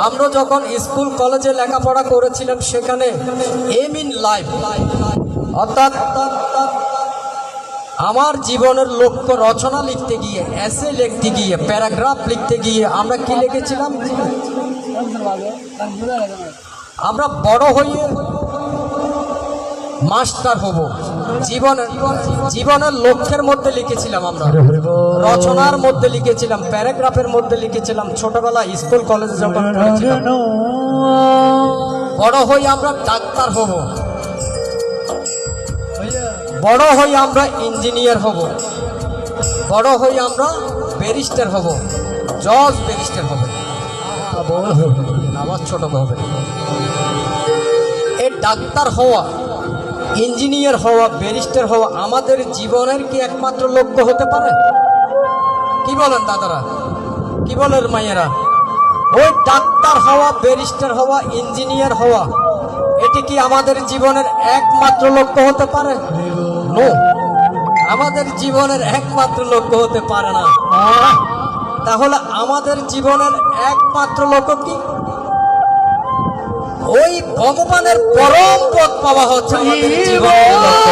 আমরা যখন স্কুল কলেজে লেখাপড়া করেছিলাম সেখানে এম ইন লাইফ অর্থাৎ আমার জীবনের লক্ষ্য রচনা লিখতে গিয়ে, এসে লিখতে গিয়ে, প্যারাগ্রাফ লিখতে গিয়ে আমরা কি লিখেছিলাম? আমরা বড় হয়ে মাস্টার হব। জীবনের লক্ষ্যের মধ্যে লিখেছিলাম, আমরা রচনার মধ্যে লিখেছিলাম, প্যারাগ্রাফের মধ্যে লিখেছিলাম। ছোটবেলা স্কুল কলেজে যখন পড়েছিলাম, বড় হয়ে আমরা ডাক্তার হব, বড় হয়ে আমরা ইঞ্জিনিয়ার হব, বড় হয়ে আমরা ব্যারিস্টার হব, জজ ব্যারিস্টার হব, আবার ছোট হবে। এই ডাক্তার হওয়া, ইঞ্জিনিয়ার হওয়া, ব্যারিস্টার হওয়া আমাদের জীবনের কি একমাত্র লক্ষ্য হতে পারে? কি বলেন দাদারা, কি বলেন মায়েরা? ওই ডাক্তার হওয়া, ব্যারিস্টার হওয়া, ইঞ্জিনিয়ার হওয়া এটি কি আমাদের জীবনের একমাত্র লক্ষ্য হতে পারে? নো, আমাদের জীবনের একমাত্র লক্ষ্য হতে পারে না। তাহলে আমাদের জীবনের একমাত্র লক্ষ্য কি? ওই ভগবানের পরম পদ পাওয়া হচ্ছে আমাদের জীবনের লক্ষ্য।